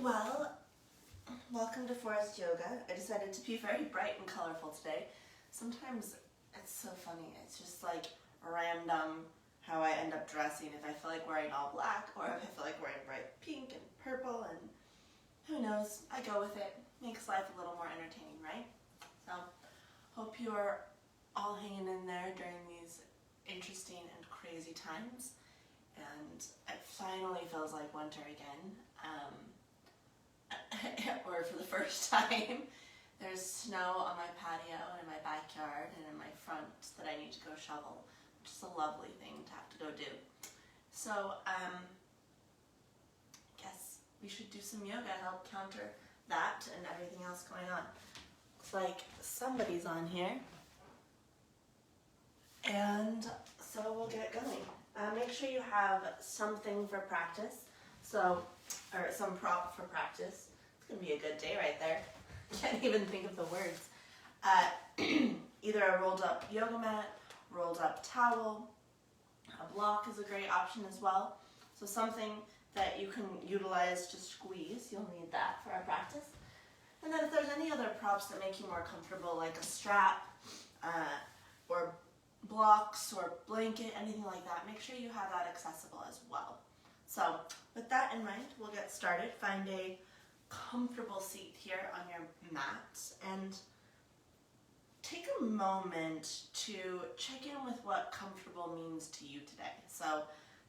Well, welcome to Forrest Yoga. I decided to be very bright and colorful today. Sometimes it's so funny. It's just like random how I end up dressing. If I feel like wearing all black or if I feel like wearing bright pink and purple, and who knows, I go with it. Makes life a little more entertaining, right? So, hope you're all hanging in there during these interesting and crazy times. And it finally feels like winter again. Or for the first time. There's snow on my patio and in my backyard and in my front that I need to go shovel, which is a lovely thing to have to go do. So, guess we should do some yoga to help counter that and everything else going on. Looks like somebody's on here. And so we'll get going. Make sure you have something for practice. Or some prop for practice. It's going to be a good day right there. Can't even think of the words. Either a rolled up yoga mat, rolled up towel, a block is a great option as well. So something that you can utilize to squeeze, you'll need that for our practice. And then if there's any other props that make you more comfortable, like a strap, or blocks or blanket, anything like that, make sure you have that accessible as well. So with that in mind, we'll get started. Find a comfortable seat here on your mat and take a moment to check in with what comfortable means to you today. So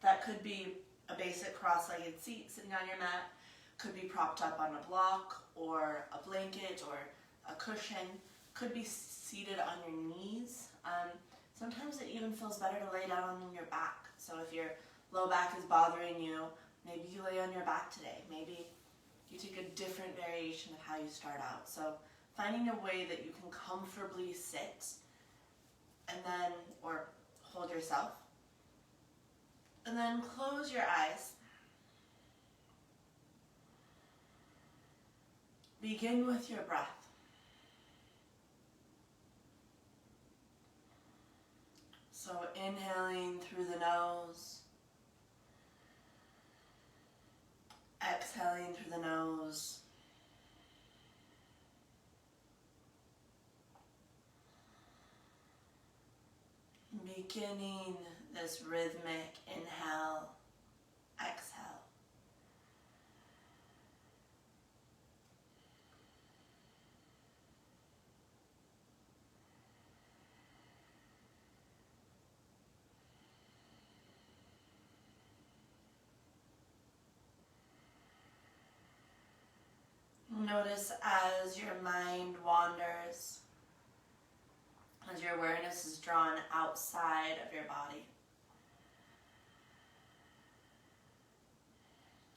that could be a basic cross-legged seat sitting on your mat, could be propped up on a block or a blanket or a cushion, could be seated on your knees. Sometimes it even feels better to lay down on your back. So if your low back is bothering you, maybe you lay on your back today. Maybe you take a different variation of how you start out. So finding a way that you can comfortably sit and then, or hold yourself, and then close your eyes. Begin with your breath. So inhaling through the nose, exhaling through the nose, beginning this rhythmic inhale, exhale. Notice as your mind wanders, as your awareness is drawn outside of your body.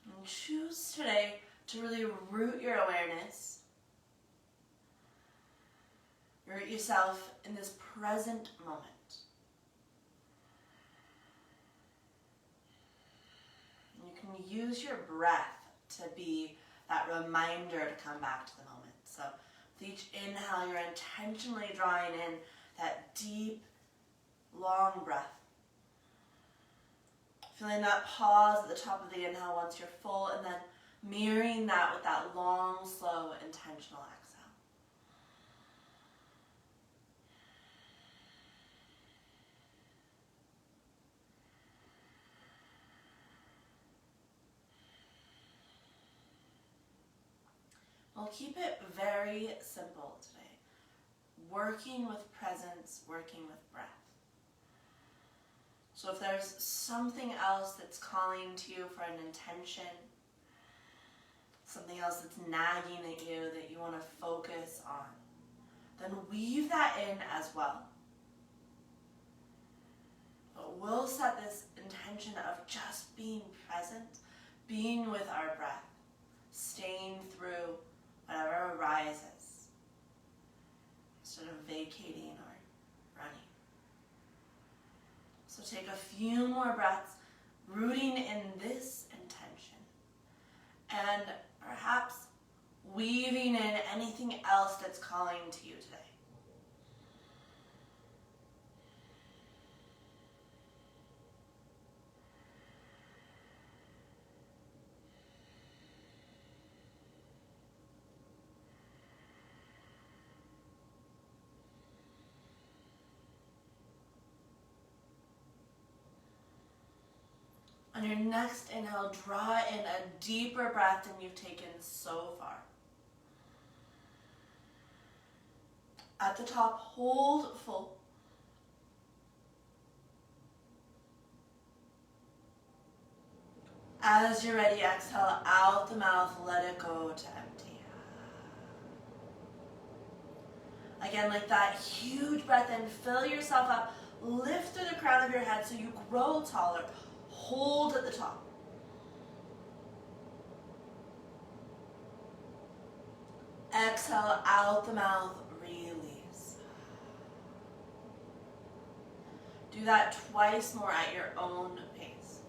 And choose today to really root your awareness, root yourself in this present moment. And you can use your breath to be that reminder to come back to the moment. So with each inhale, you're intentionally drawing in that deep, long breath. Feeling that pause at the top of the inhale once you're full, and then mirroring that with that long, slow, intentional exhale. We'll keep it very simple today. Working with presence, working with breath. So if there's something else that's calling to you for an intention, something else that's nagging at you that you want to focus on, then weave that in as well. But we'll set this intention of just being present, being with our breath, staying through whatever arises, instead of vacating or running. So take a few more breaths, rooting in this intention, and perhaps weaving in anything else that's calling to you today. On your next inhale, draw in a deeper breath than you've taken so far. At the top, hold full. As you're ready, exhale out the mouth, let it go to empty. Again, like that huge breath in, fill yourself up, lift through the crown of your head so you grow taller. Hold at the top. Exhale out the mouth, release. Do that twice more at your own pace.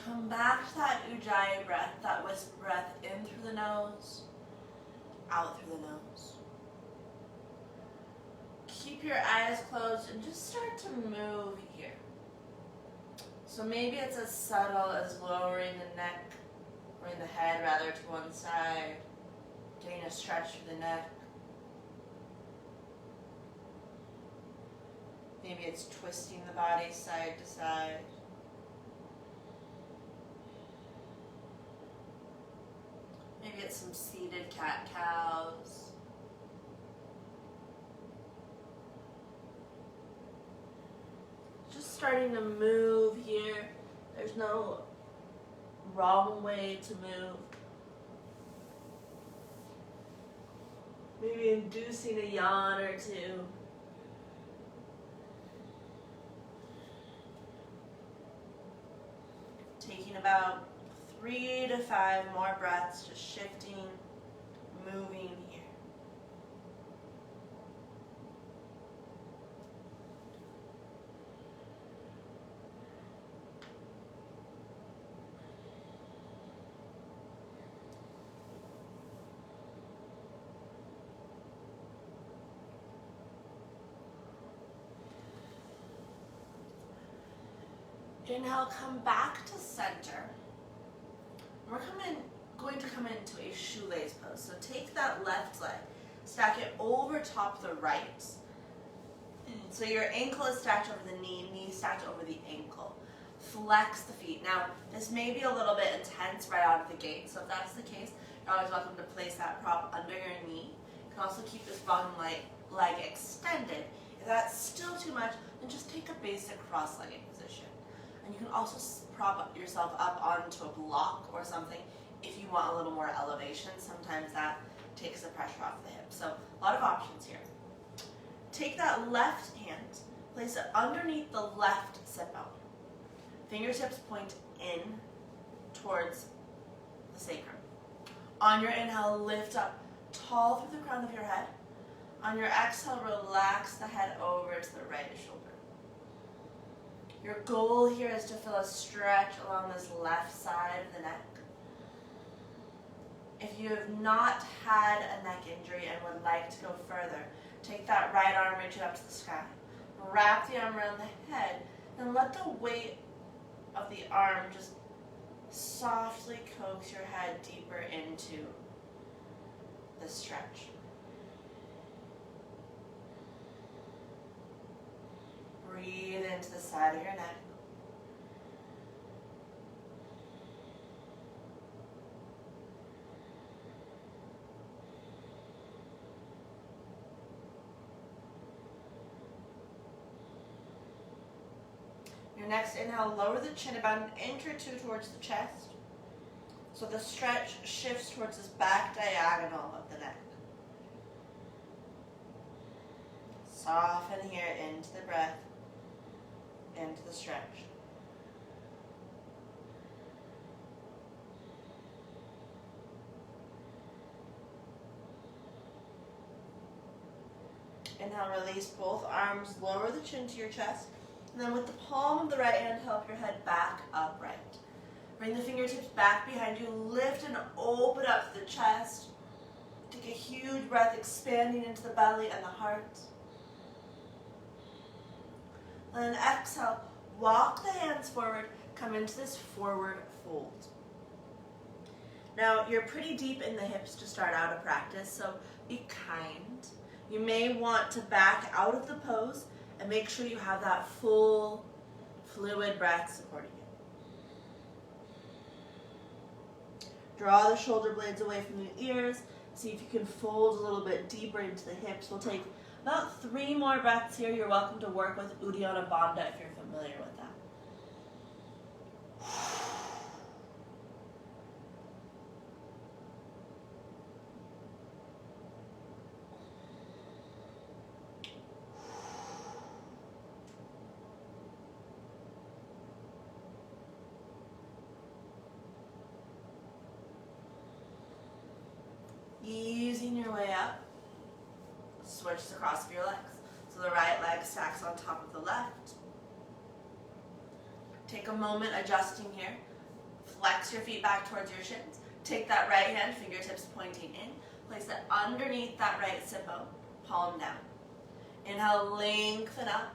Come back to that Ujjayi breath, that wisp breath in through the nose, out through the nose. Keep your eyes closed and just start to move here. So maybe it's as subtle as lowering the neck, or the head rather to one side, getting a stretch through the neck. Maybe it's twisting the body side to side. Maybe it's some seated cat-cows. Just starting to move here. There's no wrong way to move. Maybe inducing a yawn or two. Taking about 3 to 5 more breaths, just shifting, moving here. Inhale, come back to center. We're going to come into a shoelace pose. So take that left leg, stack it over top the right. So your ankle is stacked over the knee stacked over the ankle. Flex the feet. Now, this may be a little bit intense right out of the gate. So if that's the case, you're always welcome to place that prop under your knee. You can also keep this bottom leg extended. If that's still too much, then just take a basic cross-legged position. And you can also prop yourself up onto a block or something if you want a little more elevation. Sometimes that takes the pressure off the hips. So a lot of options here. Take that left hand, place it underneath the left sit bone. Fingertips point in towards the sacrum. On your inhale, lift up tall through the crown of your head. On your exhale, relax the head over to the right shoulder. Your goal here is to feel a stretch along this left side of the neck. If you have not had a neck injury and would like to go further, take that right arm, reach it up to the sky. Wrap the arm around the head and let the weight of the arm just softly coax your head deeper into the stretch. Breathe into the side of your neck. Your next inhale, lower the chin about an inch or two towards the chest. So the stretch shifts towards this back diagonal of the neck. Soften here into the breath, into the stretch. Inhale, release both arms, lower the chin to your chest, and then with the palm of the right hand, help your head back upright. Bring the fingertips back behind you. Lift and open up the chest. Take a huge breath, expanding into the belly and the heart. And then exhale. Walk the hands forward. Come into this forward fold. Now, you're pretty deep in the hips to start out a practice, so be kind. You may want to back out of the pose and make sure you have that full fluid breath supporting you. Draw the shoulder blades away from the ears. See if you can fold a little bit deeper into the hips. We'll take about 3 more breaths here. You're welcome to work with Uddiyana Bandha if you're familiar with that. Easing your way up, switch the cross of your legs. So the right leg stacks on top of the left. Take a moment adjusting here. Flex your feet back towards your shins. Take that right hand, fingertips pointing in. Place it underneath that right sit bone, palm down. Inhale, lengthen up.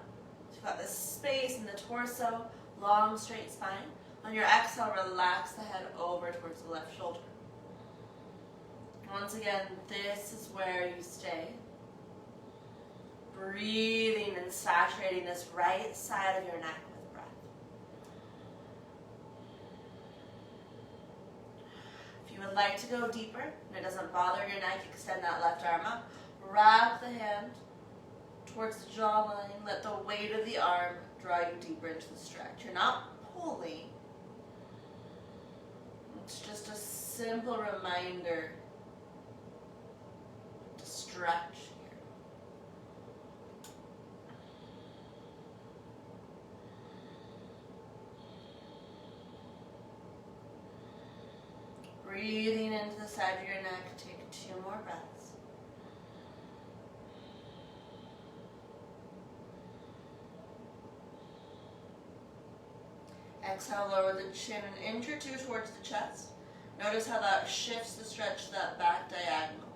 So you've got this space in the torso, long straight spine. On your exhale, relax the head over towards the left shoulder. Once again, this is where you stay. Breathing and saturating this right side of your neck with breath. If you would like to go deeper, and it doesn't bother your neck, extend that left arm up. Wrap the hand towards the jawline. Let the weight of the arm draw you deeper into the stretch. You're not pulling. It's just a simple reminder to stretch here. Breathing into the side of your neck. Take 2 more breaths. Exhale, lower the chin an inch or 2 towards the chest. Notice how that shifts the stretch to that back diagonal.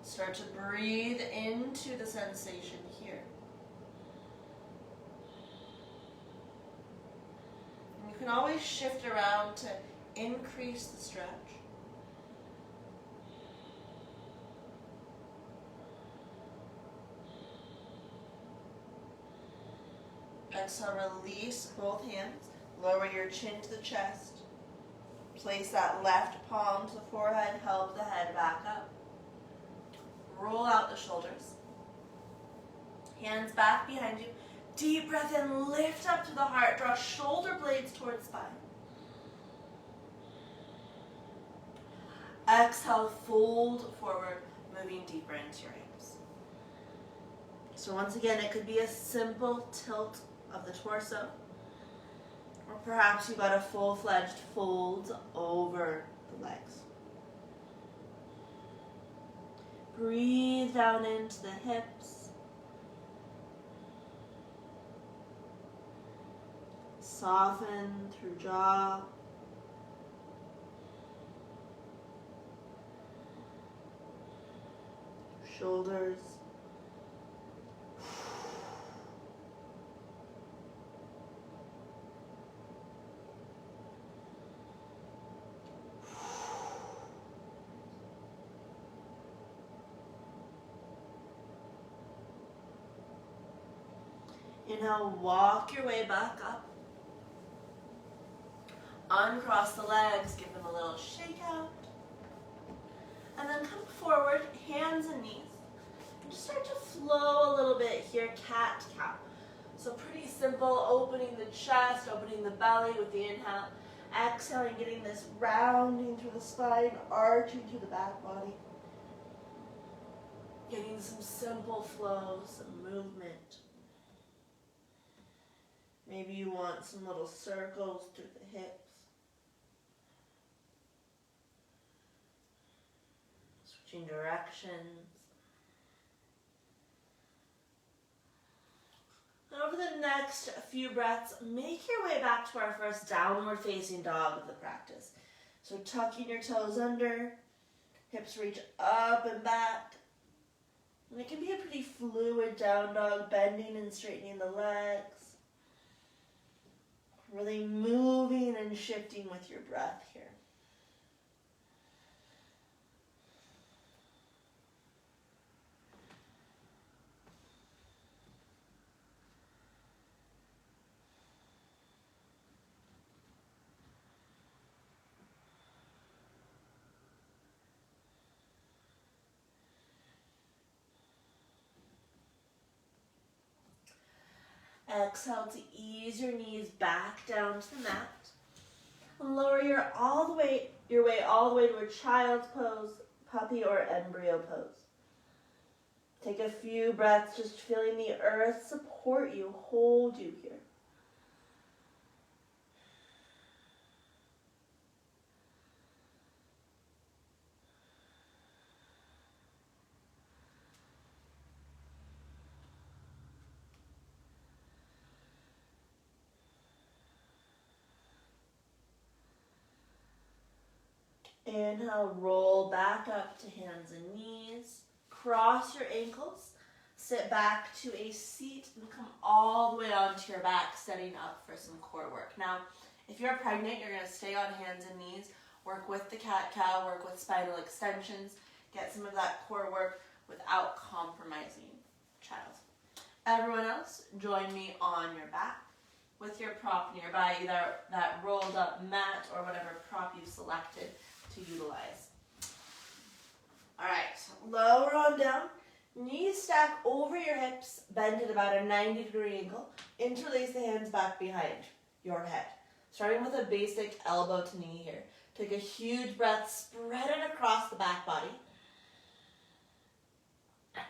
Start to breathe into the sensation here. And you can always shift around to increase the stretch. Exhale, release both hands. Lower your chin to the chest. Place that left palm to the forehead. Help the head back up. Roll out the shoulders. Hands back behind you. Deep breath in. Lift up to the heart. Draw shoulder blades towards spine. Exhale, fold forward, moving deeper into your hips. So once again, it could be a simple tilt of the torso, or perhaps you've got a full-fledged fold over the legs. Breathe down into the hips. Soften through jaw. Shoulders. Inhale, walk your way back up. Uncross the legs, give them a little shake out. And then come forward, hands and knees. And just start to flow a little bit here, cat-cow. So pretty simple, opening the chest, opening the belly with the inhale. Exhaling, getting this rounding through the spine, arching through the back body. Getting some simple flow, some movement. Maybe you want some little circles through the hips. Switching directions. Over the next few breaths, make your way back to our first downward facing dog of the practice. So tucking your toes under, hips reach up and back. And it can be a pretty fluid down dog, bending and straightening the legs. Really moving and shifting with your breath here. Exhale to ease your knees back down to the mat. And lower your way all the way to a child's pose, puppy or embryo pose. Take a few breaths, just feeling the earth support you, hold you here. Inhale, roll back up to hands and knees. Cross your ankles. Sit back to a seat and come all the way onto your back, setting up for some core work. Now, if you're pregnant, you're going to stay on hands and knees. Work with the cat-cow, work with spinal extensions. Get some of that core work without compromising child. Everyone else, join me on your back with your prop nearby, either that rolled up mat or whatever prop you selected to utilize. All right, lower on down, knees stack over your hips, bend at about a 90-degree angle, interlace the hands back behind your head. Starting with a basic elbow to knee here. Take a huge breath, spread it across the back body.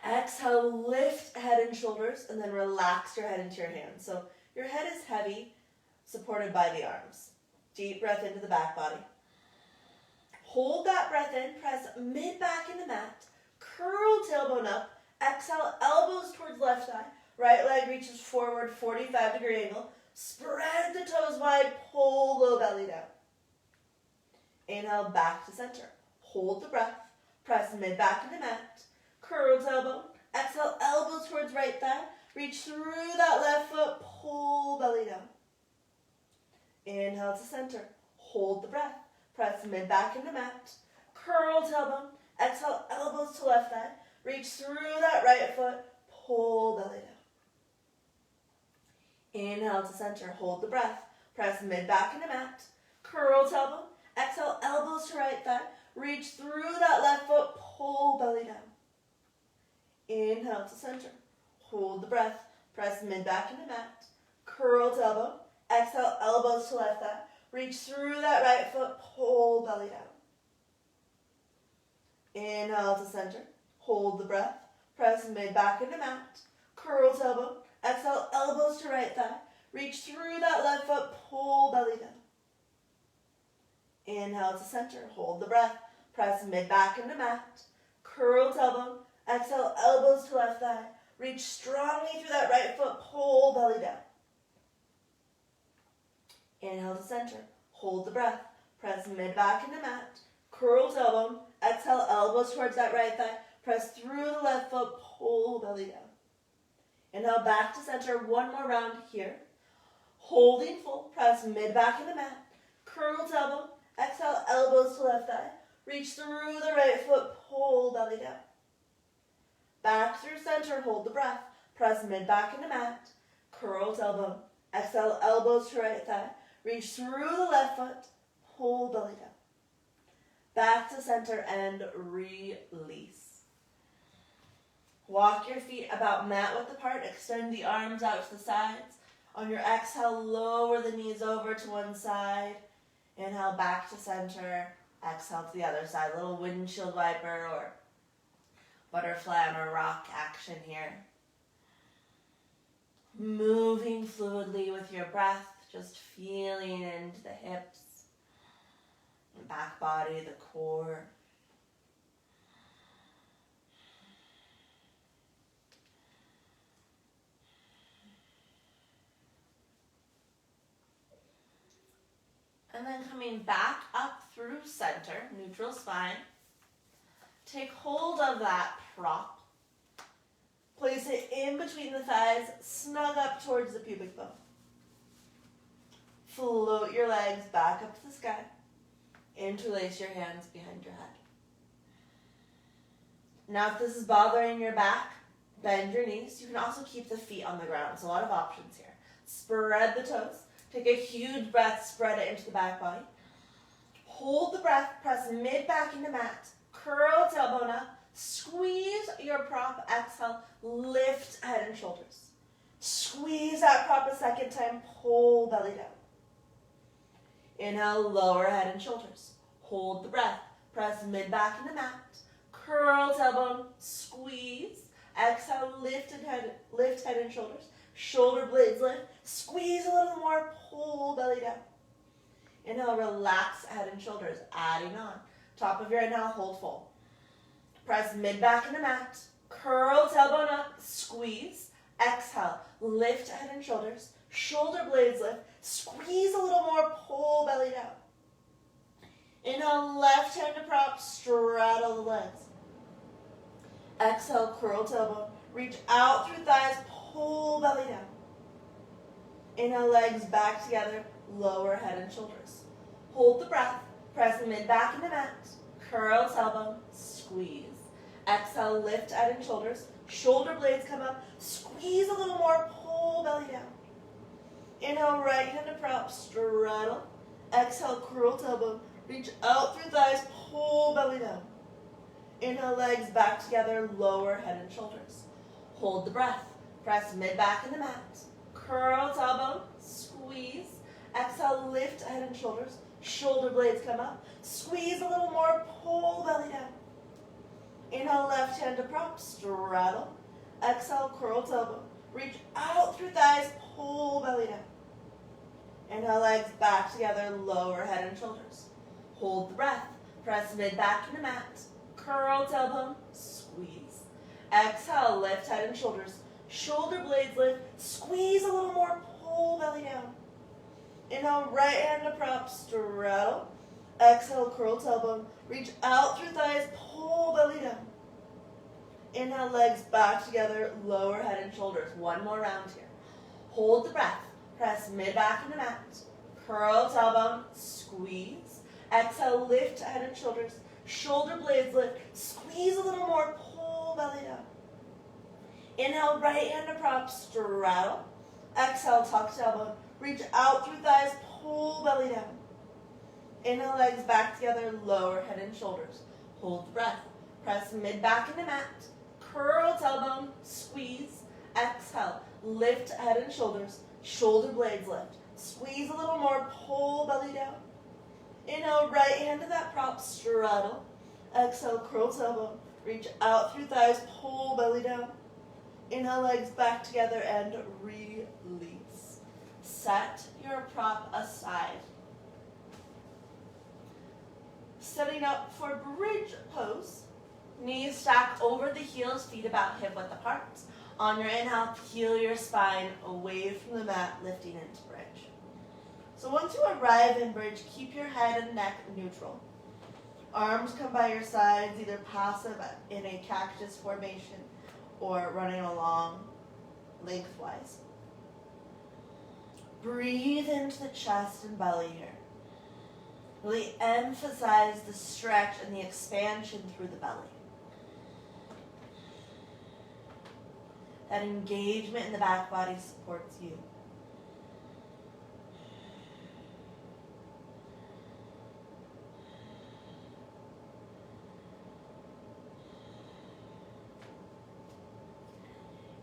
Exhale, lift head and shoulders, and then relax your head into your hands. So your head is heavy, supported by the arms. Deep breath into the back body. Hold that breath in, press mid-back in the mat, curl tailbone up, exhale, elbows towards left thigh, right leg reaches forward, 45-degree angle, spread the toes wide, pull low belly down. Inhale, back to center. Hold the breath, press mid-back in the mat, curl tailbone, exhale, elbows towards right thigh, reach through that left foot, pull belly down. Inhale to center, hold the breath. Press mid-back into mat, curl tailbone, exhale, elbows to left thigh, reach through that right foot, pull belly down. Inhale to center, hold the breath, press mid-back into mat, curl tailbone, exhale, elbows to right thigh, reach through that left foot, pull belly down. Inhale to center, hold the breath, press mid-back into mat, curl tailbone, exhale, elbows to left thigh, reach through that right foot, pull belly down. Inhale to center, hold the breath, press mid-back into mat, curl tailbone, exhale, elbows to right thigh, reach through that left foot, pull belly down. Inhale to center, hold the breath, press mid-back into mat, curl tailbone, exhale, elbows to left thigh, reach strongly through that right foot, pull belly down. Inhale to center, hold the breath, press mid-back into mat, curl tailbone, exhale, elbows towards that right thigh, press through the left foot, pull belly down. Inhale, back to center, one more round here. Holding full, press mid-back into mat, curl tailbone, exhale, elbows to left thigh, reach through the right foot, pull belly down. Back through center, hold the breath, press mid-back into mat, curl tailbone, exhale, elbows to right thigh, reach through the left foot, pull belly down. Back to center and release. Walk your feet about mat width apart, extend the arms out to the sides. On your exhale, lower the knees over to one side. Inhale, back to center. Exhale to the other side. A little windshield wiper or butterfly on a rock action here. Moving fluidly with your breath, just feeling into the hips, the back body, the core. And then coming back up through center, neutral spine. Take hold of that prop. Place it in between the thighs, snug up towards the pubic bone. Float your legs back up to the sky. Interlace your hands behind your head. Now if this is bothering your back, bend your knees. You can also keep the feet on the ground. So a lot of options here. Spread the toes. Take a huge breath, spread it into the back body. Hold the breath, press mid back into mat. Curl tailbone up. Squeeze your prop, exhale, lift head and shoulders. Squeeze that prop a second time, pull belly down. Inhale, lower head and shoulders. Hold the breath, press mid back into mat. Curl tailbone, squeeze. Exhale, lift head and shoulders. Shoulder blades lift. Squeeze a little more, pull belly down. Inhale, relax head and shoulders, adding on. Top of your inhale, hold full. Press mid back into mat. Curl tailbone up, squeeze. Exhale, lift head and shoulders. Shoulder blades lift. Squeeze a little more, pull belly down. Inhale, left hand to prop, straddle the legs. Exhale, curl tailbone. Reach out through thighs, pull belly down. Inhale, legs back together, lower head and shoulders. Hold the breath, press mid back into mat. Curl tailbone, squeeze. Exhale, lift head and shoulders. Shoulder blades come up. Squeeze a little more, pull belly down. Inhale, right hand to prop, straddle. Exhale, curl tailbone. Reach out through thighs, pull belly down. Inhale, legs back together, lower head and shoulders. Hold the breath. Press mid back into mat. Curl tailbone, squeeze. Exhale, lift head and shoulders. Shoulder blades come up. Squeeze a little more, pull belly down. Inhale, left hand to prop, straddle. Exhale, curl tailbone. Reach out through thighs, pull belly down. Inhale, legs back together, lower head and shoulders. Hold the breath. Press mid back into mat. Curl tailbone, squeeze. Exhale, lift head and shoulders. Shoulder blades lift. Squeeze a little more, pull belly down. Inhale, right hand to prop, straddle. Exhale, curl tailbone. Reach out through thighs, pull belly down. Inhale, legs back together, lower head and shoulders. One more round here. Hold the breath. Press mid back into mat. Curl tailbone, squeeze. Exhale, lift head and shoulders. Shoulder blades lift. Squeeze a little more, pull belly down. Inhale, right hand to prop, straddle. Exhale, tuck tailbone. Reach out through thighs, pull belly down. Inhale, legs back together, lower head and shoulders. Hold the breath. Press mid back into mat. Curl tailbone, squeeze. Exhale, lift head and shoulders. Shoulder blades lift. Squeeze a little more, pull belly down. Inhale, right hand to that prop, straddle. Exhale, curl tailbone. Reach out through thighs, pull belly down. Inhale, legs back together and release. Set your prop aside. Setting up for bridge pose. Knees stack over the heels, feet about hip width apart. On your inhale, peel your spine away from the mat, lifting into bridge. So once you arrive in bridge, keep your head and neck neutral. Arms come by your sides, either passive in a cactus formation or running along lengthwise. Breathe into the chest and belly here. Really emphasize the stretch and the expansion through the belly. That engagement in the back body supports you.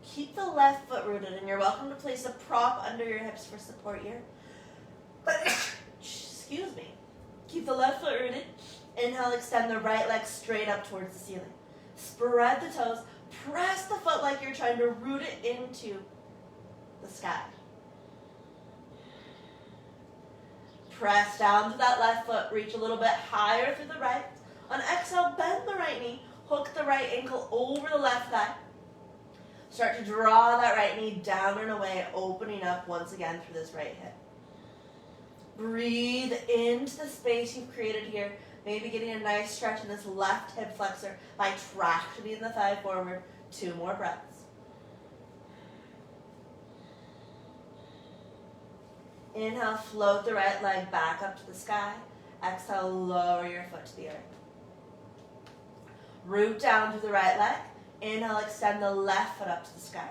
Keep the left foot rooted, and you're welcome to place a prop under your hips for support here. But, excuse me. Keep the left foot rooted. Inhale, extend the right leg straight up towards the ceiling. Spread the toes. Press the foot like you're trying to root it into the sky. Press down to that left foot. Reach a little bit higher through the right. On exhale, bend the right knee. Hook the right ankle over the left thigh. Start to draw that right knee down and away, opening up once again through this right hip. Breathe into the space you've created here. Maybe getting a nice stretch in this left hip flexor by tractioning the thigh forward. 2 more breaths. Inhale, float the right leg back up to the sky. Exhale, lower your foot to the earth. Root down to the right leg. Inhale, extend the left foot up to the sky.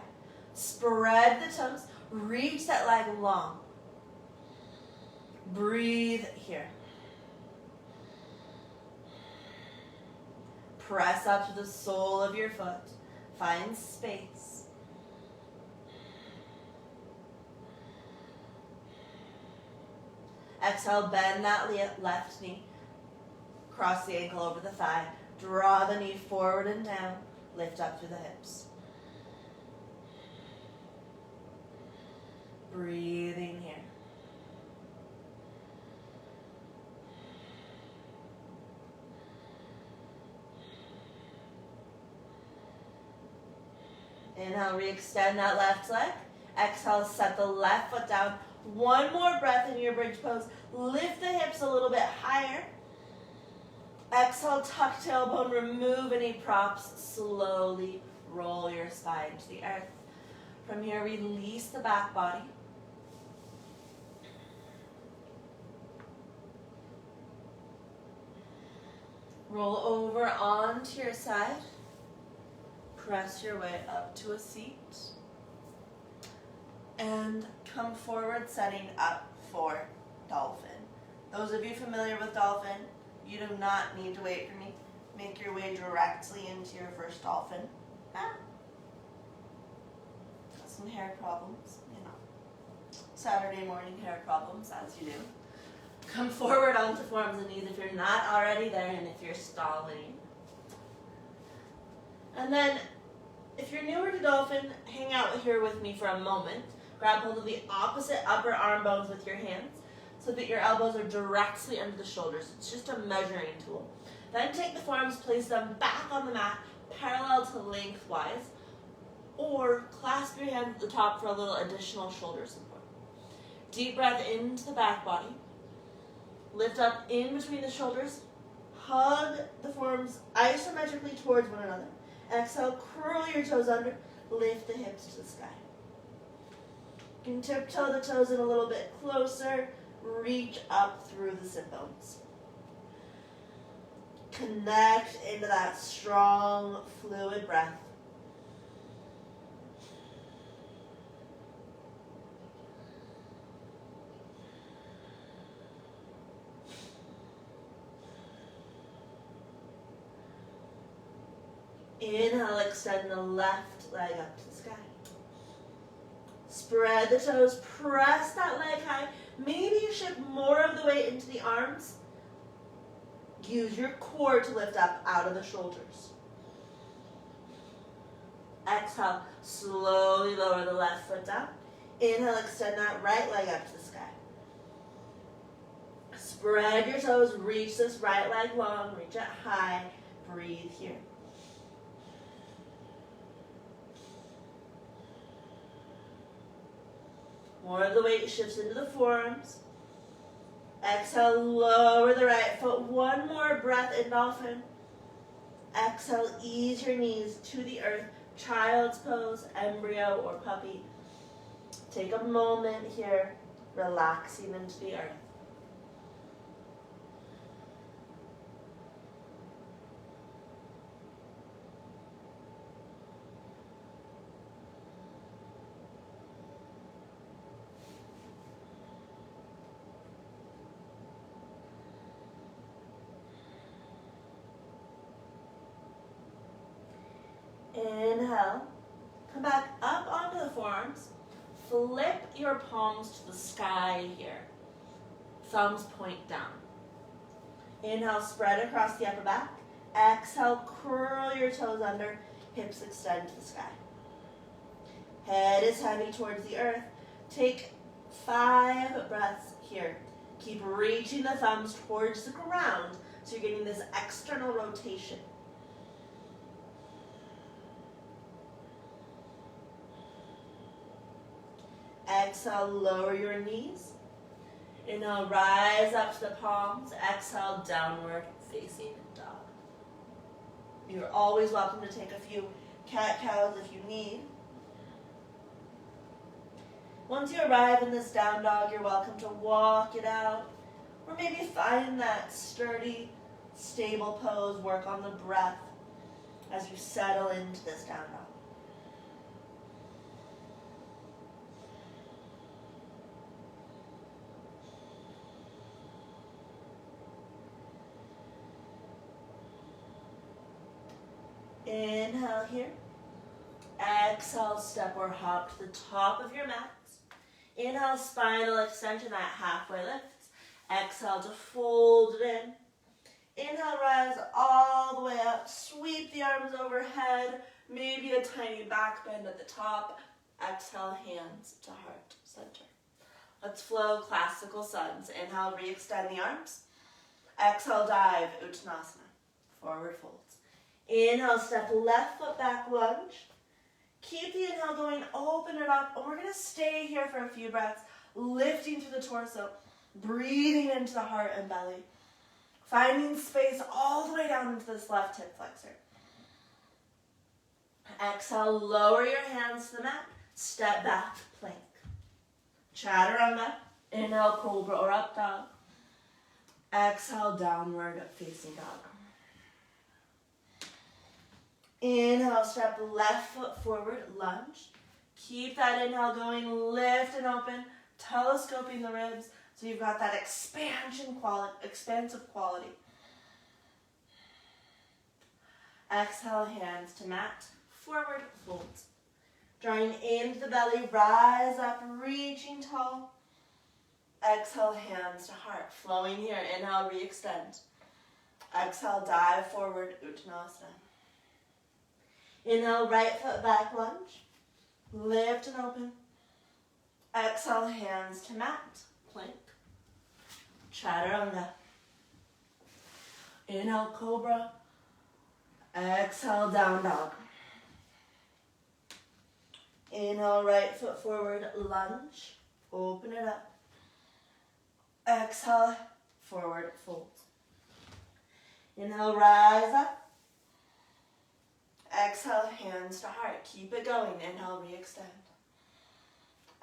Spread the toes. Reach that leg long. Breathe here. Press up to the sole of your foot. Find space. Exhale, bend that left knee. Cross the ankle over the thigh. Draw the knee forward and down. Lift up through the hips. Breathing here. Inhale, re-extend that left leg. Exhale, set the left foot down. 1 more breath in your bridge pose. Lift the hips a little bit higher. Exhale, tuck tailbone, remove any props. Slowly roll your spine to the earth. From here, release the back body. Roll over onto your side. Press your way up to a seat. And come forward, setting up for dolphin. Those of you familiar with dolphin, you do not need to wait for me. Make your way directly into your first dolphin. Got some hair problems, Saturday morning hair problems, as you do. Come forward onto forms and knees if you're not already there and if you're stalling. And then, if you're newer to dolphin, hang out here with me for a moment. Grab hold of the opposite upper arm bones with your hands so that your elbows are directly under the shoulders. It's just a measuring tool. Then take the forearms, place them back on the mat, parallel to lengthwise, or clasp your hands at the top for a little additional shoulder support. Deep breath into the back body. Lift up in between the shoulders. Hug the forearms isometrically towards one another. Exhale, curl your toes under. Lift the hips to the sky. You can tiptoe the toes in a little bit closer. Reach up through the sit bones. Connect into that strong, fluid breath. Inhale, extend the left leg up to the sky. Spread the toes, press that leg high. Maybe you shift more of the weight into the arms. Use your core to lift up out of the shoulders. Exhale, slowly lower the left foot down. Inhale, extend that right leg up to the sky. Spread your toes, reach this right leg long, reach it high. Breathe here. More of the weight shifts into the forearms. Exhale, lower the right foot. 1 more breath in dolphin. Exhale, ease your knees to the earth. Child's pose, embryo, or puppy. Take a moment here, relaxing into the earth. Inhale, come back up onto the forearms, flip your palms to the sky here, thumbs point down. Inhale, spread across the upper back. Exhale, curl your toes under, hips extend to the sky. Head is heavy towards the earth. Take 5 breaths here. Keep reaching the thumbs towards the ground so you're getting this external rotation. Exhale, lower your knees. Inhale, rise up to the palms. Exhale, downward facing dog. You're always welcome to take a few cat-cows if you need. Once you arrive in this down dog, you're welcome to walk it out, or maybe find that sturdy, stable pose. Work on the breath as you settle into this down dog. Inhale here. Exhale, step or hop to the top of your mat. Inhale, spinal extension, that halfway lift. Exhale to fold it in. Inhale, rise all the way up. Sweep the arms overhead. Maybe a tiny back bend at the top. Exhale, hands to heart center. Let's flow classical suns. Inhale, re-extend the arms. Exhale, dive, Uttanasana. Forward folds. Inhale, step left foot back, lunge. Keep the inhale going, open it up, and we're going to stay here for a few breaths, lifting through the torso, breathing into the heart and belly, finding space all the way down into this left hip flexor. Exhale, lower your hands to the mat, step back, plank. Chaturanga, inhale, cobra or up dog. Exhale, downward facing dog. Inhale, step left foot forward, lunge. Keep that inhale going, lift and open, telescoping the ribs so you've got that expansive quality. Exhale, hands to mat, forward fold. Drawing into the belly, rise up, reaching tall. Exhale, hands to heart, flowing here. Inhale, re-extend. Exhale, dive forward, Uttanasana. Inhale, right foot back, lunge. Lift and open. Exhale, hands to mat, plank. Chaturanga. Inhale, cobra. Exhale, down dog. Inhale, right foot forward, lunge. Open it up. Exhale, forward fold. Inhale, rise up. Exhale, hands to heart. Keep it going. Inhale, re-extend.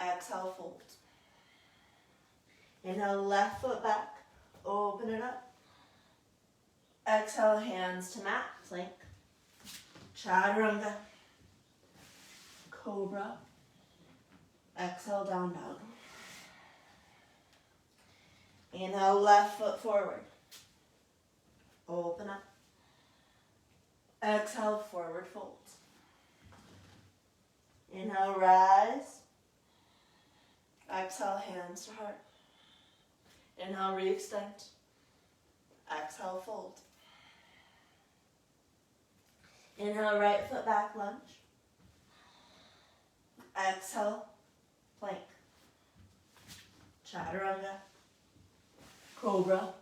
Exhale, fold. Inhale, left foot back. Open it up. Exhale, hands to mat, plank. Chaturanga. Cobra. Exhale, down dog. Inhale, left foot forward. Open up. Exhale, forward fold. Inhale, rise. Exhale, hands to heart. Inhale, re-extend. Exhale, fold. Inhale, right foot back, lunge. Exhale, plank. Chaturanga. Cobra.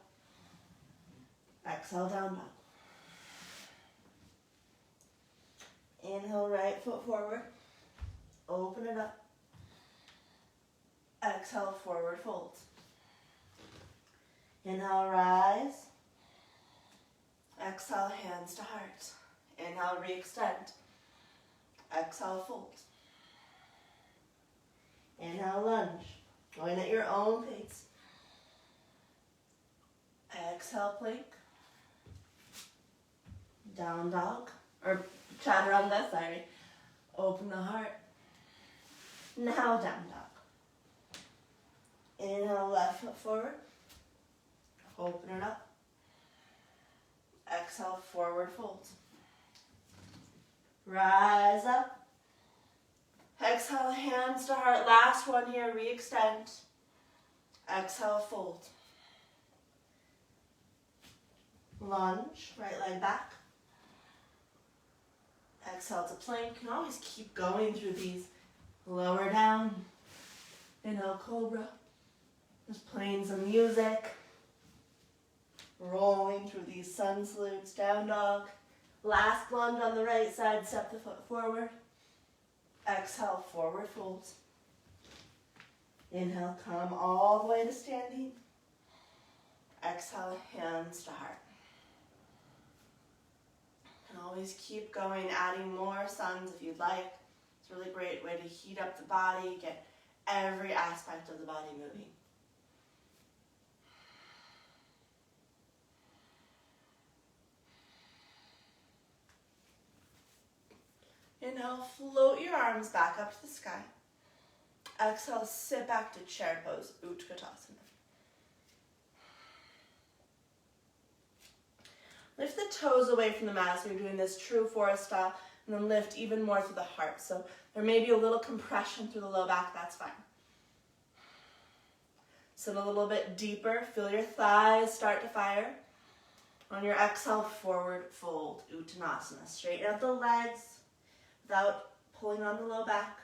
Exhale, down dog. Inhale, right foot forward. Open it up. Exhale, forward fold. Inhale, rise. Exhale, hands to heart. Inhale, re-extend. Exhale, fold. Inhale, lunge. Going at your own pace. Exhale, plank. Down dog. Or chaturanga, sorry. Open the heart. Now down dog. Inhale, left foot forward. Open it up. Exhale, forward fold. Rise up. Exhale, hands to heart. Last one here, re-extend. Exhale, fold. Lunge, right leg back. Exhale to plank. You can always keep going through these. Lower down. Inhale, cobra. Just playing some music. Rolling through these sun salutes. Down dog. Last lunge on the right side. Step the foot forward. Exhale, forward fold. Inhale, come all the way to standing. Exhale, hands to heart. And always keep going, adding more suns if you'd like. It's a really great way to heat up the body, get every aspect of the body moving. Inhale, float your arms back up to the sky. Exhale, sit back to chair pose, Utkatasana. Lift the toes away from the mat, so you're doing this true forest style, and then lift even more through the heart. So there may be a little compression through the low back, that's fine. Sit a little bit deeper, feel your thighs start to fire. On your exhale, forward fold, Uttanasana. Straighten out the legs without pulling on the low back.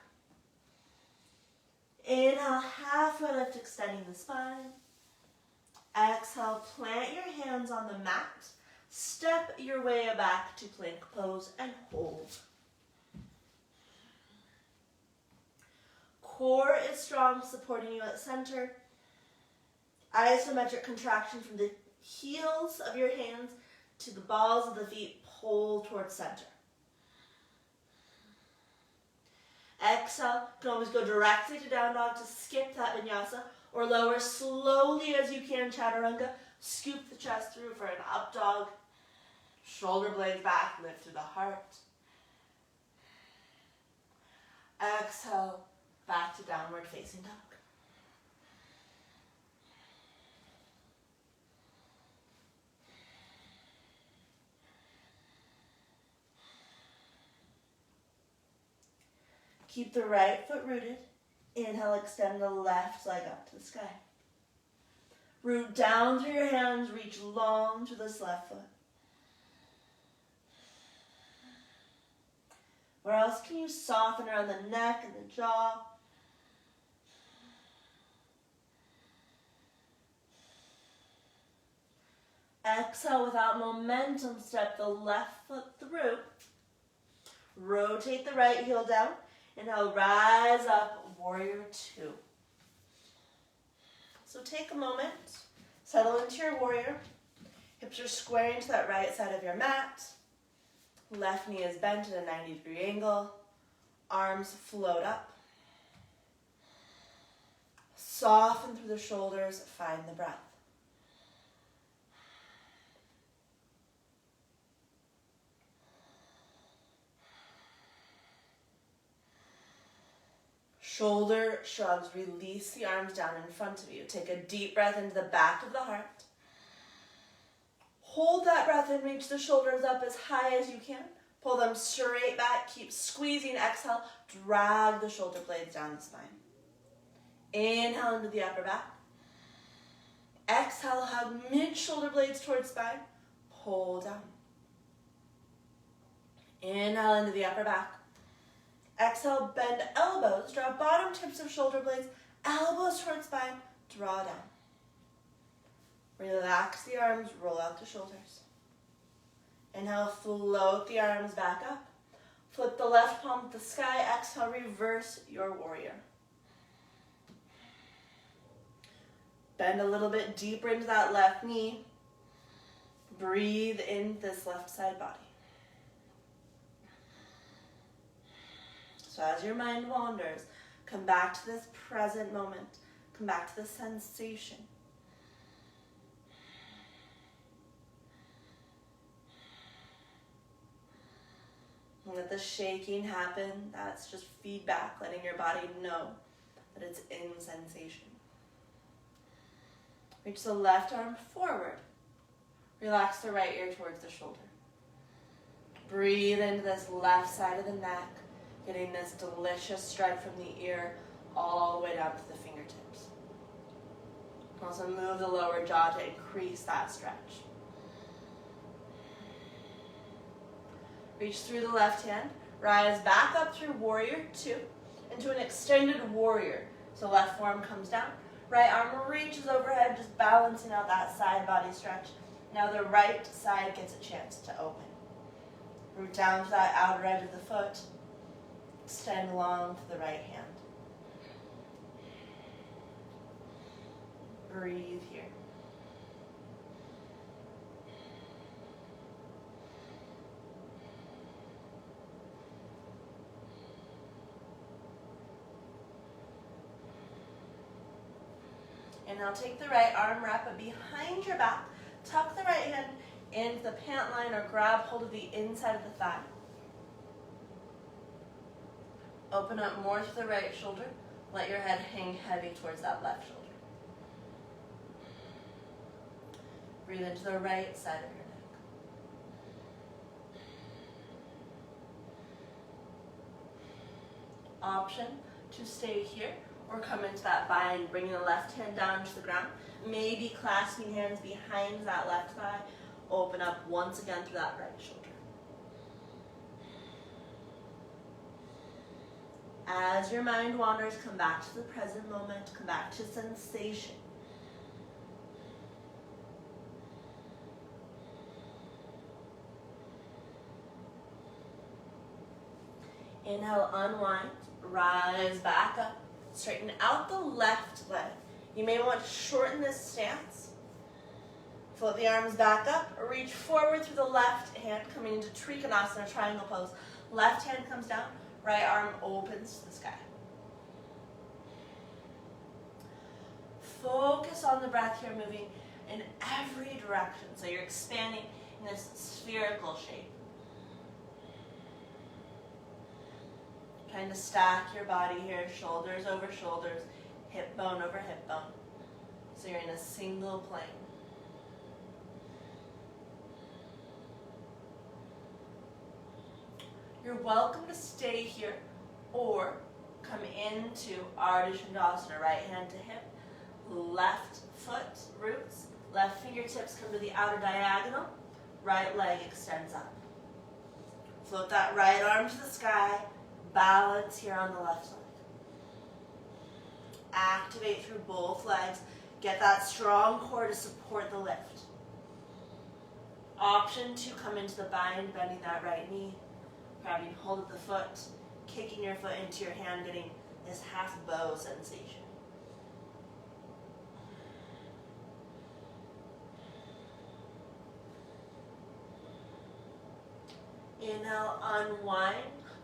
Inhale, halfway lift, extending the spine. Exhale, plant your hands on the mat. Step your way back to plank pose and hold. Core is strong, supporting you at center. Isometric contraction from the heels of your hands to the balls of the feet, pull towards center. Exhale, you can always go directly to down dog to skip that vinyasa, or lower slowly as you can, chaturanga. Scoop the chest through for an up dog. Shoulder blades back, lift through the heart. Exhale, back to downward facing dog. Keep the right foot rooted. Inhale, extend the left leg up to the sky. Root down through your hands, reach long to this left foot. Where else can you soften around the neck and the jaw? Exhale, without momentum, step the left foot through. Rotate the right heel down. Inhale, rise up, warrior two. So take a moment, settle into your warrior. Hips are squaring to that right side of your mat. Left knee is bent at a 90-degree angle. Arms float up. Soften through the shoulders, find the breath. Shoulder shrugs, release the arms down in front of you. Take a deep breath into the back of the heart. Hold that breath and reach the shoulders up as high as you can. Pull them straight back, keep squeezing, exhale, drag the shoulder blades down the spine. Inhale into the upper back. Exhale, hug mid-shoulder blades towards spine. Pull down. Inhale into the upper back. Exhale, bend elbows, draw bottom tips of shoulder blades, elbows towards spine, draw down. Relax the arms, roll out the shoulders. Inhale, float the arms back up. Flip the left palm to the sky. Exhale, reverse your warrior. Bend a little bit deeper into that left knee. Breathe in this left side body. So as your mind wanders, come back to this present moment. Come back to the sensation. And let the shaking happen. That's just feedback, letting your body know that it's in sensation. Reach the left arm forward. Relax the right ear towards the shoulder. Breathe into this left side of the neck. Getting this delicious stretch from the ear all the way down to the fingertips. Also move the lower jaw to increase that stretch. Reach through the left hand. Rise back up through warrior two into an extended warrior. So left forearm comes down. Right arm reaches overhead, just balancing out that side body stretch. Now the right side gets a chance to open. Root down to that outer edge of the foot. Extend long to the right hand. Breathe here. And now take the right arm, wrap it behind your back, tuck the right hand into the pant line or grab hold of the inside of the thigh. Open up more to the right shoulder. Let your head hang heavy towards that left shoulder. Breathe into the right side of your neck. Option to stay here or come into that bind, bringing the left hand down to the ground. Maybe clasping hands behind that left thigh. Open up once again through that right shoulder. As your mind wanders, come back to the present moment, come back to sensation. Inhale, unwind, rise back up, straighten out the left leg. You may want to shorten this stance. Float the arms back up, reach forward through the left hand, coming into Trikonasana, triangle pose. Left hand comes down, right arm opens to the sky. Focus on the breath here, moving in every direction. So you're expanding in this spherical shape. Trying to stack your body here, shoulders over shoulders, hip bone over hip bone. So you're in a single plane. You're welcome to stay here or come into Ardha Chandrasana, right hand to hip, left foot roots, left fingertips come to the outer diagonal, right leg extends up. Float that right arm to the sky, balance here on the left leg. Activate through both legs, get that strong core to support the lift. Option to come into the bind, bending that right knee, grabbing hold of the foot, kicking your foot into your hand, getting this half bow sensation. Inhale, unwind.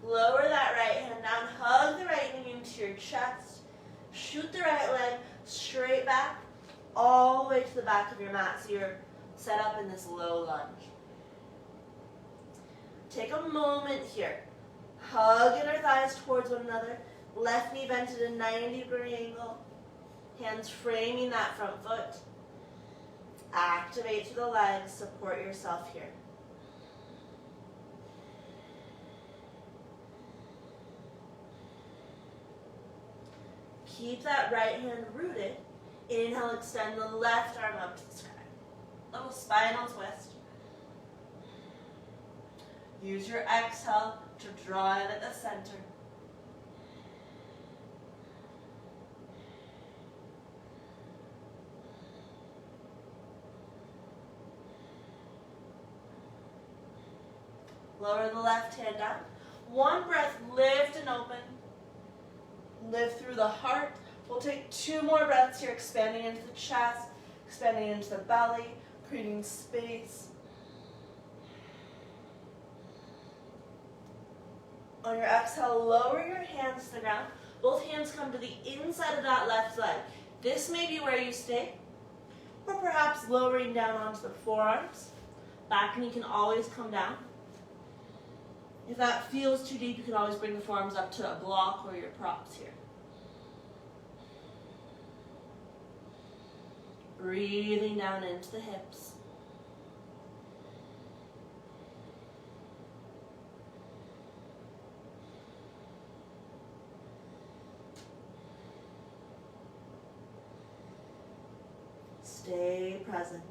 Lower that right hand down, hug the right knee into your chest, shoot the right leg straight back, all the way to the back of your mat, so you're set up in this low lunge. Take a moment here, hug inner thighs towards one another, left knee bent at a 90-degree angle, hands framing that front foot. Activate through the legs, support yourself here. Keep that right hand rooted. Inhale, extend the left arm up to the sky. Little spinal twist. Use your exhale to draw in at the center. Lower the left hand down. One breath, lift and open. Lift through the heart. We'll take 2 more breaths here, expanding into the chest, expanding into the belly, creating space. On your exhale, lower your hands to the ground. Both hands come to the inside of that left leg. This may be where you stay, or perhaps lowering down onto the forearms. Back knee can always come down. If that feels too deep, you can always bring the forearms up to a block or your props here. Breathing down into the hips. Stay present.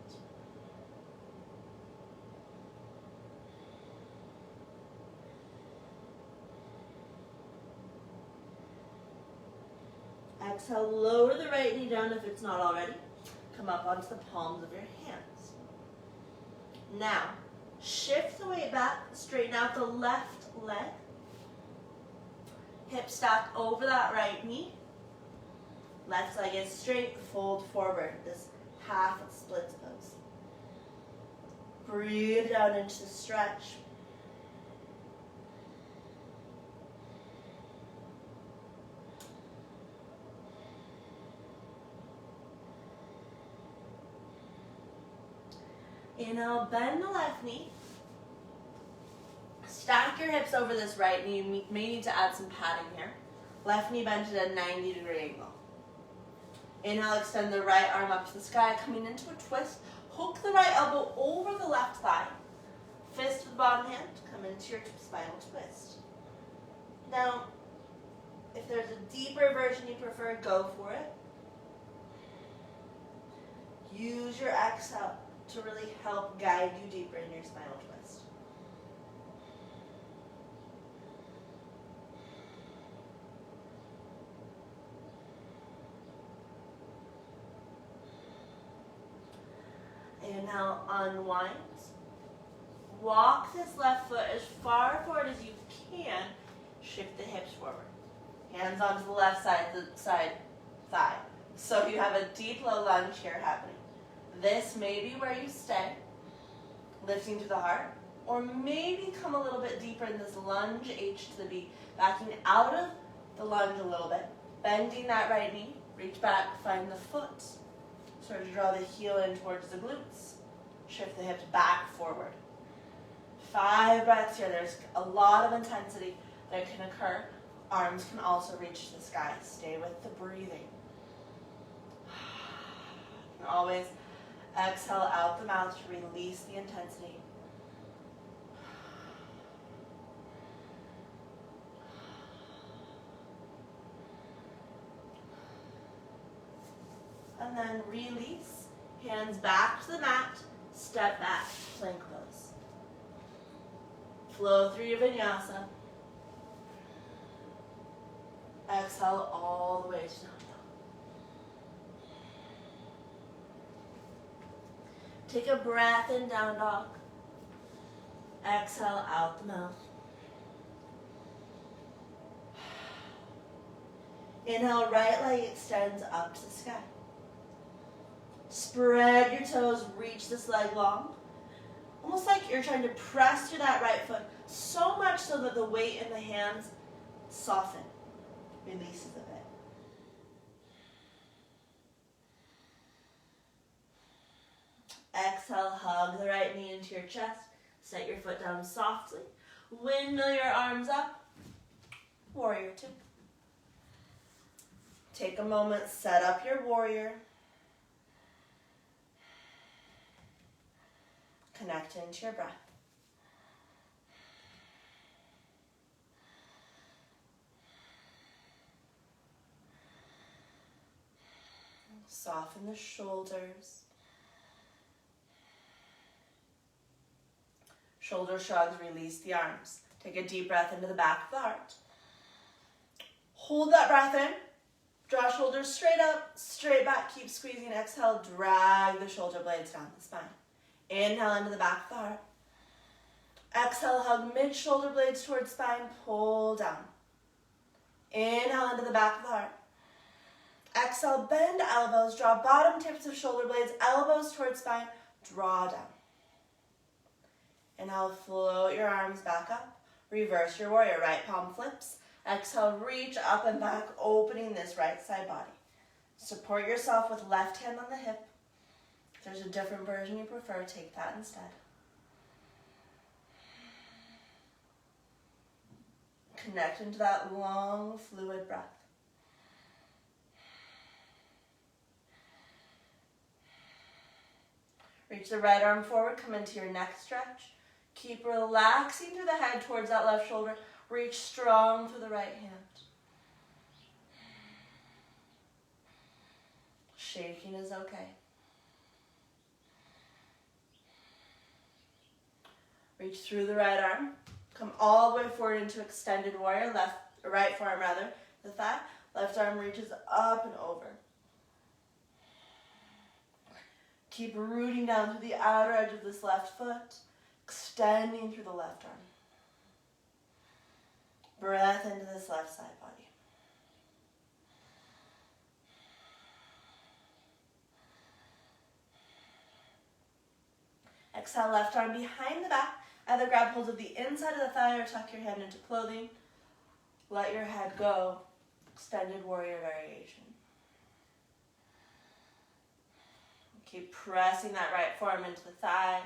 Exhale, lower the right knee down if it's not already. Come up onto the palms of your hands. Now, shift the weight back, straighten out the left leg. Hip stack over that right knee. Left leg is straight, fold forward, this half split pose. Breathe down into the stretch. Inhale, bend the left knee. Stack your hips over this right knee. You may need to add some padding here. Left knee bent at a 90-degree angle. Inhale, extend the right arm up to the sky, coming into a twist. Hook the right elbow over the left thigh. Fist with the bottom hand, come into your spinal twist. Now, if there's a deeper version you prefer, go for it. Use your exhale to really help guide you deeper in your spinal twist. Inhale, unwind. Walk this left foot as far forward as you can. Shift the hips forward. Hands onto the left side, thigh. So you have a deep low lunge here happening. This may be where you stay, lifting to the heart, or maybe come a little bit deeper in this lunge, H to the B. Backing out of the lunge a little bit, bending that right knee, reach back, find the foot. Sort of draw the heel in towards the glutes. Shift the hips back forward. 5 breaths here. There's a lot of intensity that can occur. Arms can also reach the sky. Stay with the breathing. And always exhale out the mouth to release the intensity. And then release. Hands back to the mat. Step back. Plank pose. Flow through your vinyasa. Exhale all the way to down dog. Take a breath in down dog. Exhale out the mouth. Inhale, right leg extends up to the sky. Spread your toes, reach this leg long. Almost like you're trying to press through that right foot, so much so that the weight in the hands soften, releases a bit. Exhale, hug the right knee into your chest. Set your foot down softly. Windmill your arms up. Warrior two. Take a moment, set up your warrior. Connect into your breath. Soften the shoulders. Shoulder shrugs, release the arms. Take a deep breath into the back of the heart. Hold that breath in. Draw shoulders straight up, straight back. Keep squeezing. Exhale, drag the shoulder blades down the spine. Inhale into the back of the heart. Exhale, hug mid-shoulder blades towards spine. Pull down. Inhale into the back of the heart. Exhale, bend elbows. Draw bottom tips of shoulder blades, elbows towards spine. Draw down. Inhale, float your arms back up. Reverse your warrior. Right palm flips. Exhale, reach up and back, opening this right side body. Support yourself with left hand on the hip. If there's a different version you prefer, take that instead. Connect into that long, fluid breath. Reach the right arm forward, come into your neck stretch. Keep relaxing through the head towards that left shoulder. Reach strong through the right hand. Shaking is okay. Reach through the right arm. Come all the way forward into extended warrior. Right forearm rather, the thigh. Left arm reaches up and over. Keep rooting down through the outer edge of this left foot, extending through the left arm. Breath into this left side body. Exhale, left arm behind the back. Either grab hold of the inside of the thigh or tuck your hand into clothing. Let your head go. Extended warrior variation. Keep pressing that right forearm into the thigh.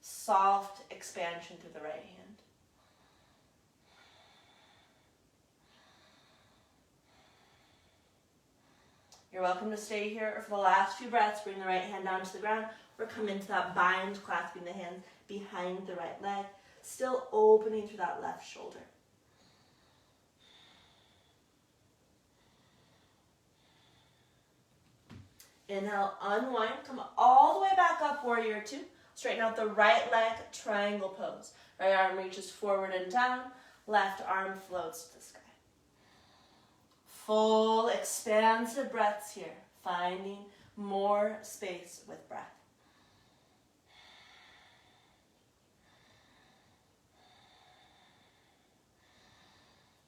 Soft expansion through the right hand. You're welcome to stay here, or for the last few breaths, bring the right hand down to the ground, or come into that bind, clasping the hands behind the right leg, still opening through that left shoulder. Inhale, unwind, come all the way back up, warrior two. Straighten out the right leg, triangle pose. Right arm reaches forward and down, left arm floats to the sky. Full expansive breaths here, finding more space with breath.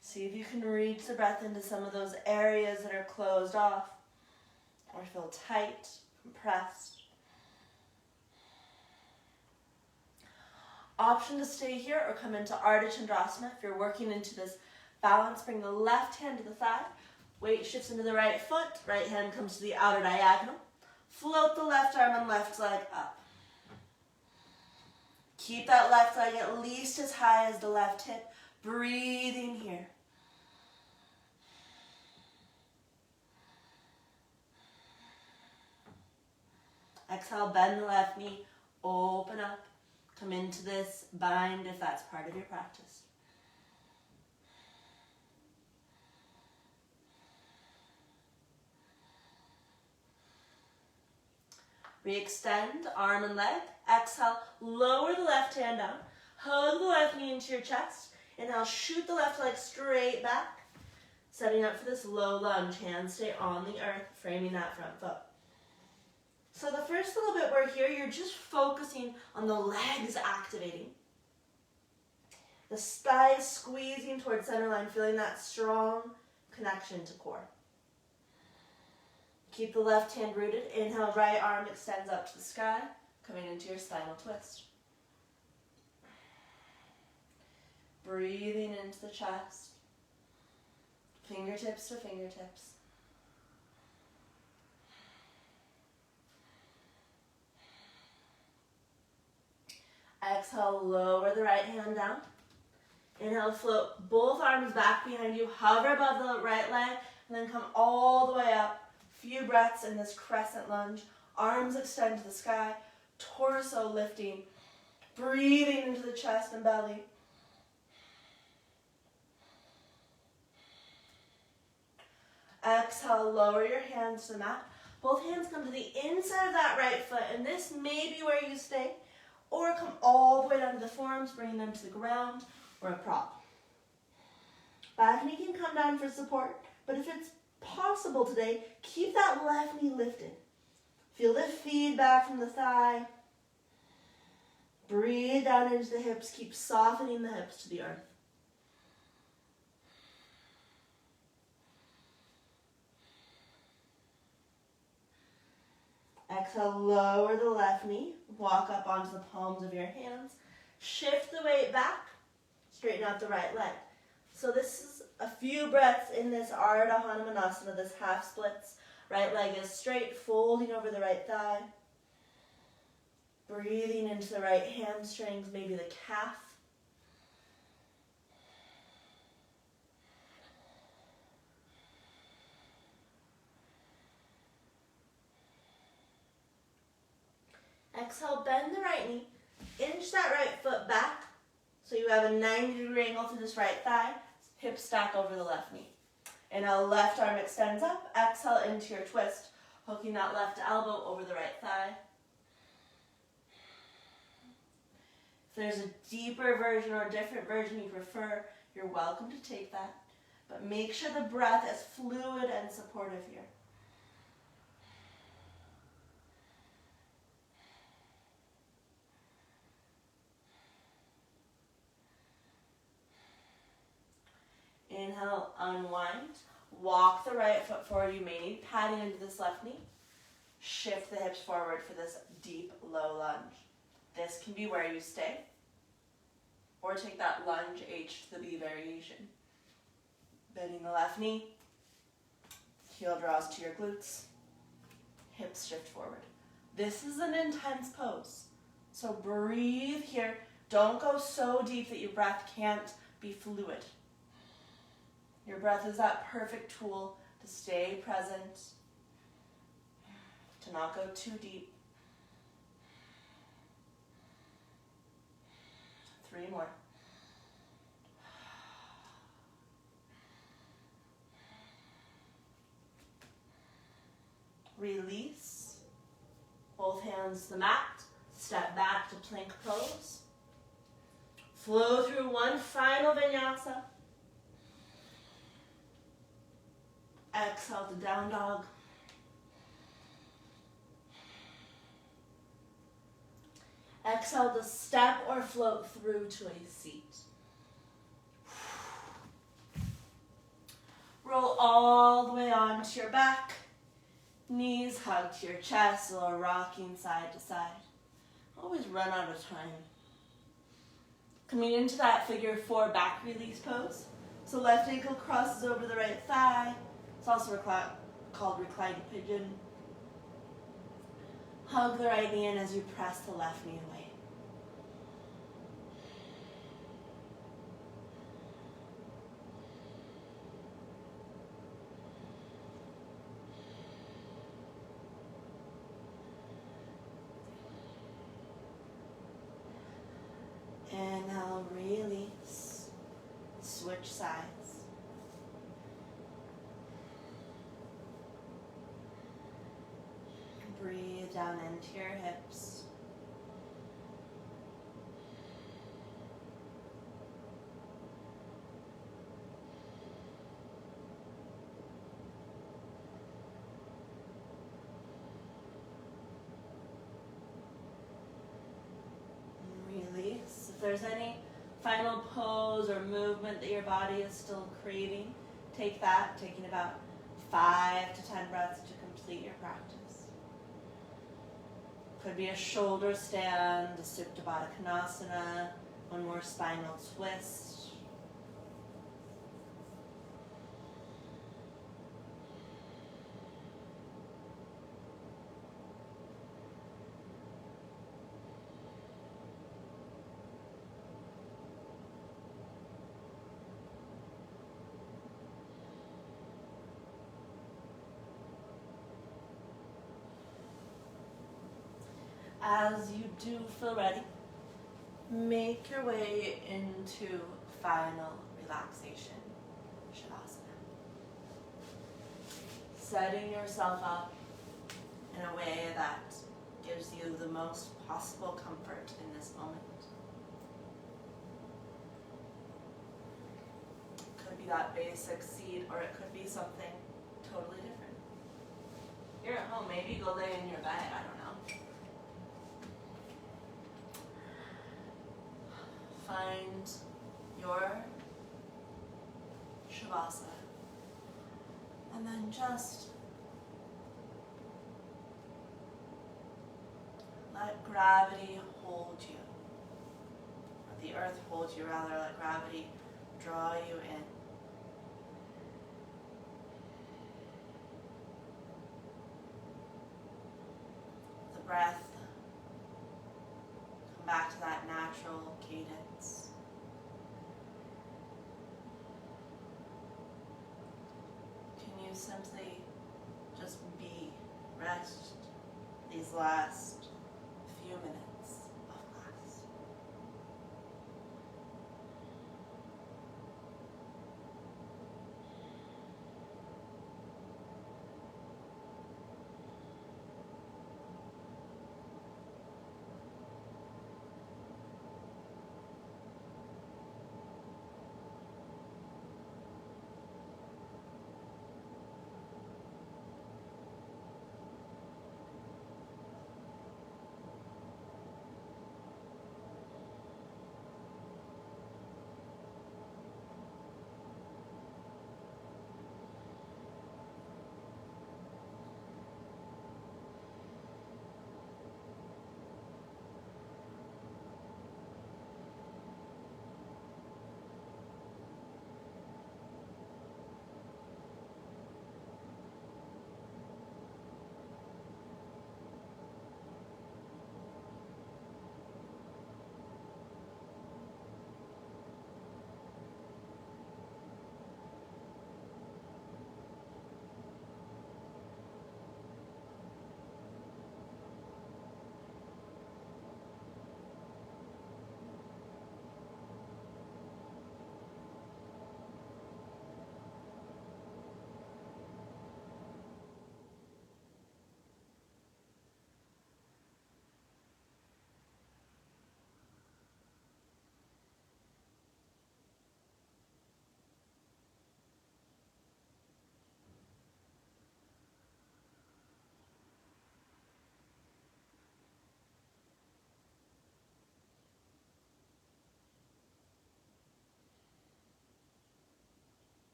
See if you can reach the breath into some of those areas that are closed off or feel tight, compressed. Option to stay here or come into Ardha Chandrasana. If you're working into this balance, bring the left hand to the thigh. Weight shifts into the right foot. Right hand comes to the outer diagonal. Float the left arm and left leg up. Keep that left leg at least as high as the left hip. Breathing here. Exhale, bend the left knee, open up. Come into this bind if that's part of your practice. Re-extend, arm and leg. Exhale, lower the left hand down. Hug the left knee into your chest. Inhale, shoot the left leg straight back. Setting up for this low lunge. Hands stay on the earth, framing that front foot. So the first little bit we're here, you're just focusing on the legs activating. The thighs squeezing towards center line, feeling that strong connection to core. Keep the left hand rooted. Inhale, right arm extends up to the sky, coming into your spinal twist. Breathing into the chest. Fingertips to fingertips. Exhale, lower the right hand down. Inhale, float both arms back behind you, hover above the right leg, and then come all the way up. Few breaths in this crescent lunge. Arms extend to the sky, torso lifting, breathing into the chest and belly. Exhale, lower your hands to the mat. Both hands come to the inside of that right foot, and this may be where you stay. Or come all the way down to the forearms, bringing them to the ground or a prop. Back knee can come down for support, but if it's possible today, keep that left knee lifted. Feel the feedback from the thigh. Breathe down into the hips. Keep softening the hips to the earth. Exhale, lower the left knee. Walk up onto the palms of your hands. Shift the weight back. Straighten out the right leg. So this is a few breaths in this Ardha Hanumanasana, this half splits. Right leg is straight, folding over the right thigh. Breathing into the right hamstrings, maybe the calf. Exhale, bend the right knee. Inch that right foot back so you have a 90-degree angle through this right thigh. Hip stack over the left knee. Inhale, left arm extends up. Exhale into your twist, hooking that left elbow over the right thigh. If there's a deeper version or a different version you prefer, you're welcome to take that. But make sure the breath is fluid and supportive here. Inhale, unwind. Walk the right foot forward. You may need padding into this left knee. Shift the hips forward for this deep, low lunge. This can be where you stay, or take that lunge H to the B variation. Bending the left knee, heel draws to your glutes, hips shift forward. This is an intense pose, so breathe here. Don't go so deep that your breath can't be fluid. Your breath is that perfect tool to stay present, to not go too deep. 3 more. Release. Both hands to the mat. Step back to plank pose. Flow through one final vinyasa. Exhale to down dog. Exhale to step or float through to a seat. Roll all the way onto your back. Knees hug to your chest, a little rocking side to side. Always run out of time. Coming into that figure 4 back release pose. So left ankle crosses over the right thigh. It's also called reclined pigeon. Hug the right knee in as you press the left knee away. And now release. Switch sides. Breathe down into your hips. Release. If there's any final pose or movement that your body is still craving, take that, taking about 5 to 10 breaths to complete your practice. Could be a shoulder stand, a Supta Baddha Konasana, one more spinal twist. As you do feel ready, make your way into final relaxation, Shavasana. Setting yourself up in a way that gives you the most possible comfort in this moment. It could be that basic seat, or it could be something totally different. You're at home, maybe go lay in your bed, I don't know. Find your Shavasana, and then just let gravity hold you, or the earth hold you rather, let gravity draw you in. The breath, come back to that natural cadence. Can you simply just be, rest these last few minutes of class?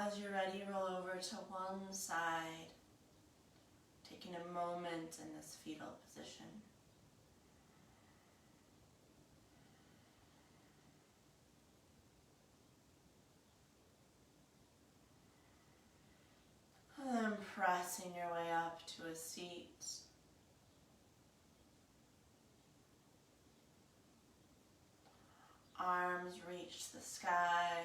As you're ready, roll over to one side, taking a moment in this fetal position. And then pressing your way up to a seat. Arms reach the sky.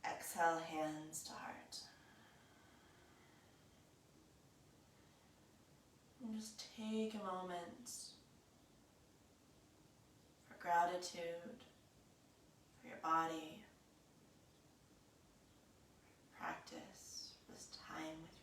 Exhale, hands to heart. And just take a moment for gratitude for your body, practice, this time with